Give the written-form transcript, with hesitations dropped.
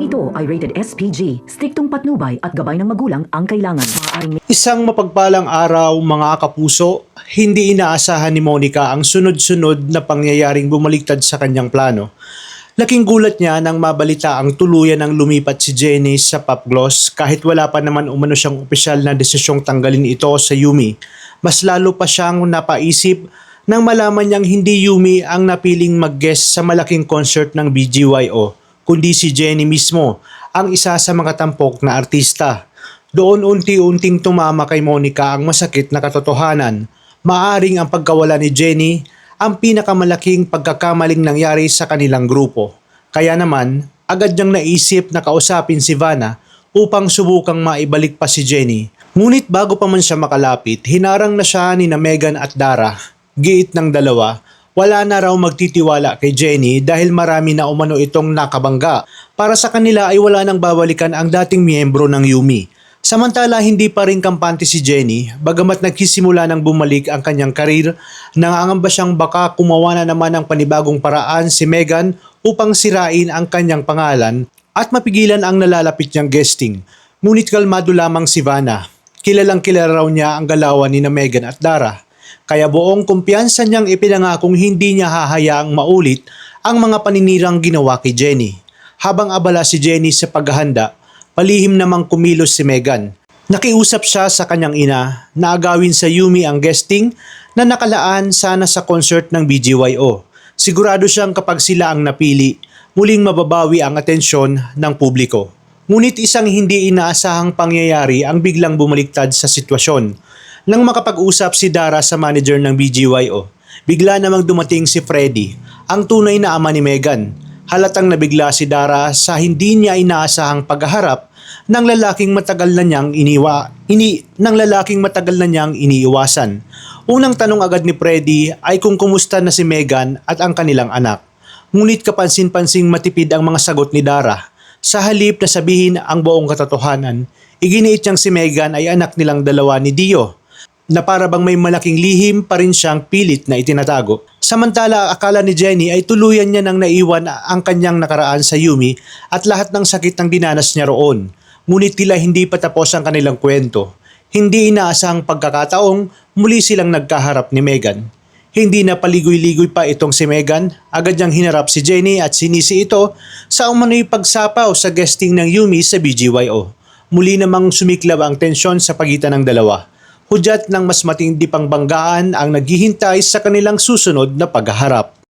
Programang ito ay rated SPG. Striktong patnubay at gabay ng magulang ang kailangan. Isang mapagpalang araw mga kapuso, hindi inaasahan ni Monica ang sunod-sunod na pangyayaring bumaliktad sa kanyang plano. Laking gulat niya nang mabalita ang tuluyan ng lumipat si Jenny sa Popgloss kahit wala pa naman umano siyang opisyal na desisyong tanggalin ito sa Yumi. Mas lalo pa siyang napaisip nang malaman niyang hindi Yumi ang napiling mag-guest sa malaking concert ng BGYO, kundi si Jenny mismo, ang isa sa mga tampok na artista. Doon unti-unting tumama kay Monica ang masakit na katotohanan. Maaring ang pagkawala ni Jenny ang pinakamalaking pagkakamaling nangyari sa kanilang grupo. Kaya naman, agad niyang naisip na kausapin si Vanna upang subukang maibalik pa si Jenny. Ngunit bago pa man siya makalapit, hinarang na siya ni Megan at Dara. Giit ng dalawa, wala na raw magtitiwala kay Jenny dahil marami na umano itong nakabangga. Para sa kanila ay wala nang babalikan ang dating miyembro ng Yumi. Samantala hindi pa rin kampante si Jenny, bagamat nagsisimula nang bumalik ang kanyang karir, nangangamba siyang baka kumawa na naman ng panibagong paraan si Megan upang sirain ang kanyang pangalan at mapigilan ang nalalapit niyang guesting. Ngunit kalmado lamang si Vanna. Kilalang kilala raw niya ang galawan ni Megan at Dara. Kaya buong kumpiyansa niyang ipinangakong hindi niya hahayaang maulit ang mga paninirang ginawa kay Jenny. Habang abala si Jenny sa paghahanda, palihim namang kumilos si Megan. Nakiusap siya sa kanyang ina na agawin sa Yumi ang guesting na nakalaan sana sa concert ng BGYO. Sigurado siyang kapag sila ang napili, muling mababawi ang atensyon ng publiko. Ngunit isang hindi inaasahang pangyayari ang biglang bumaliktad sa sitwasyon. Nang makapag-usap si Dara sa manager ng BGYO, bigla namang dumating si Freddy, ang tunay na ama ni Megan. Halatang nabigla si Dara sa hindi niya inaasahang paghaharap ng lalaking matagal na niyang iniiwasan. Unang tanong agad ni Freddy ay kung kumusta na si Megan at ang kanilang anak. Ngunit kapansin-pansing matipid ang mga sagot ni Dara. Sa halip na sabihin ang buong katotohanan, iginiit niyang si Megan ay anak nilang dalawa ni Dio, na para bang may malaking lihim pa rin siyang pilit na itinatago. Samantala, akala ni Jenny ay tuluyan niya nang naiwan ang kanyang nakaraan sa Yumi at lahat ng sakit ang dinanas niya roon. Ngunit tila hindi pa tapos ang kanilang kwento. Hindi inaasahang pagkakataong muli silang nagkaharap ni Megan. Hindi na paligoy-ligoy pa itong si Megan, agad niyang hinarap si Jenny at sinisi ito sa umano'y pagsapaw sa guesting ng Yumi sa BGYO. Muli namang sumiklab ang tensyon sa pagitan ng dalawa. Hudyat ng mas matindi pang banggaan ang naghihintay sa kanilang susunod na paghaharap.